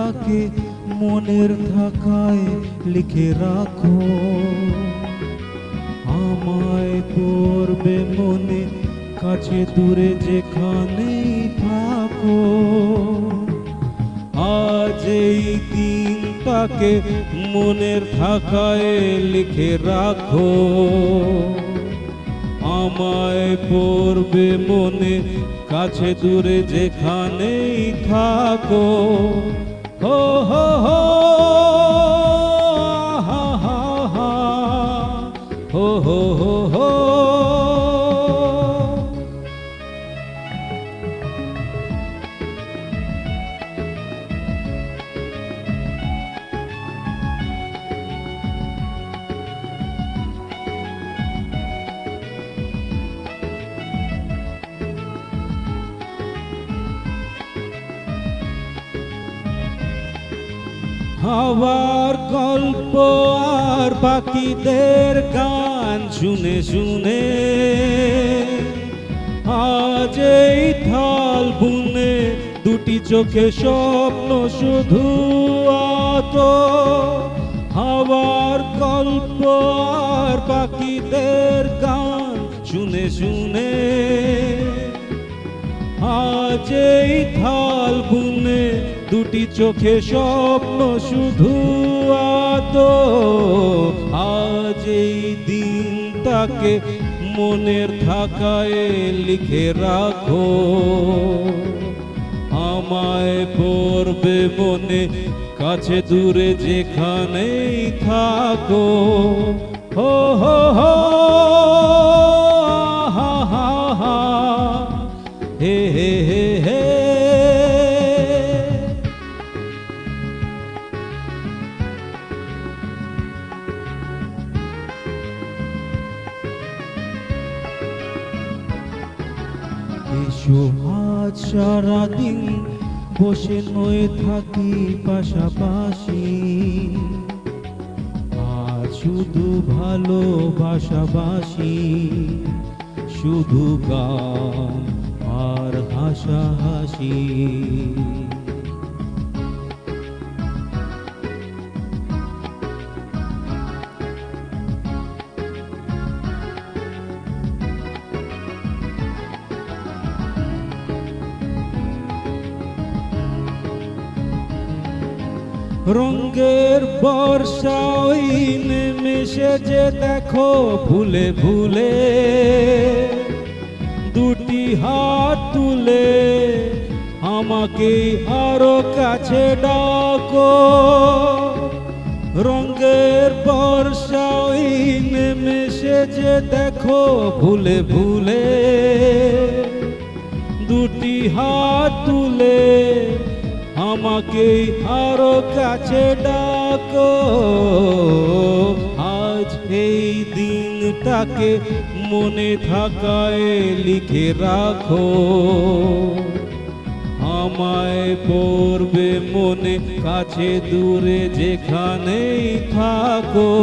তাকে মনের ধাকায় লিখে রাখো। আমায় পড়বে মনে, কাছে দূরে যেখানেই থাকো। আজ এই দিনটাকে মনের ধাকায় লিখে রাখো। আমায় পড়বে মনে, কাছে দূরে যেখানেই থাকো। হো হো হো হা হা হা, হো হো হো হো। হাওয়ার গল্প আর পাখিদের গান শুনে শুনে আজ এই থাল বুনে দুটি চোখে স্বপ্ন শুধু আত। হাওয়ার গল্প আর পাখিদের গান শুনে শুনে আজ এই থাল বুনে দুটি চোখে স্বপ্ন শুধু আত। আজ এই দিনটাকে মনের ধাকায় লিখে রাখো। আমায় পড়বে মনে, কাছে দূরে যেখানেই থাকো। হো হো হো হা হা হা, হে হে হে হে। এসো আজ সারাদিন বসে নয়ে থাকি পাশাপাশি। আজ শুধু ভালোবাসাবাসি, শুধু গান আর হাসাহাসি। রঙের বর্ষা ওই নেমেষে যে দেখো ভুলে ভুলে দুটি হাত তুলে আমাকে আরো কাছে ডাকো। রঙের বর্ষা ওই নেমেষে যে দেখো ভুলে ভুলে দুটি হাত তুলে আমাকে আরো কাছে ডাকো। আজ এই দিনটাকে মনে ধাকায় লিখে রাখো। আমায় পড়বে মনে, কাছে দূরে যেখানেই থাকো।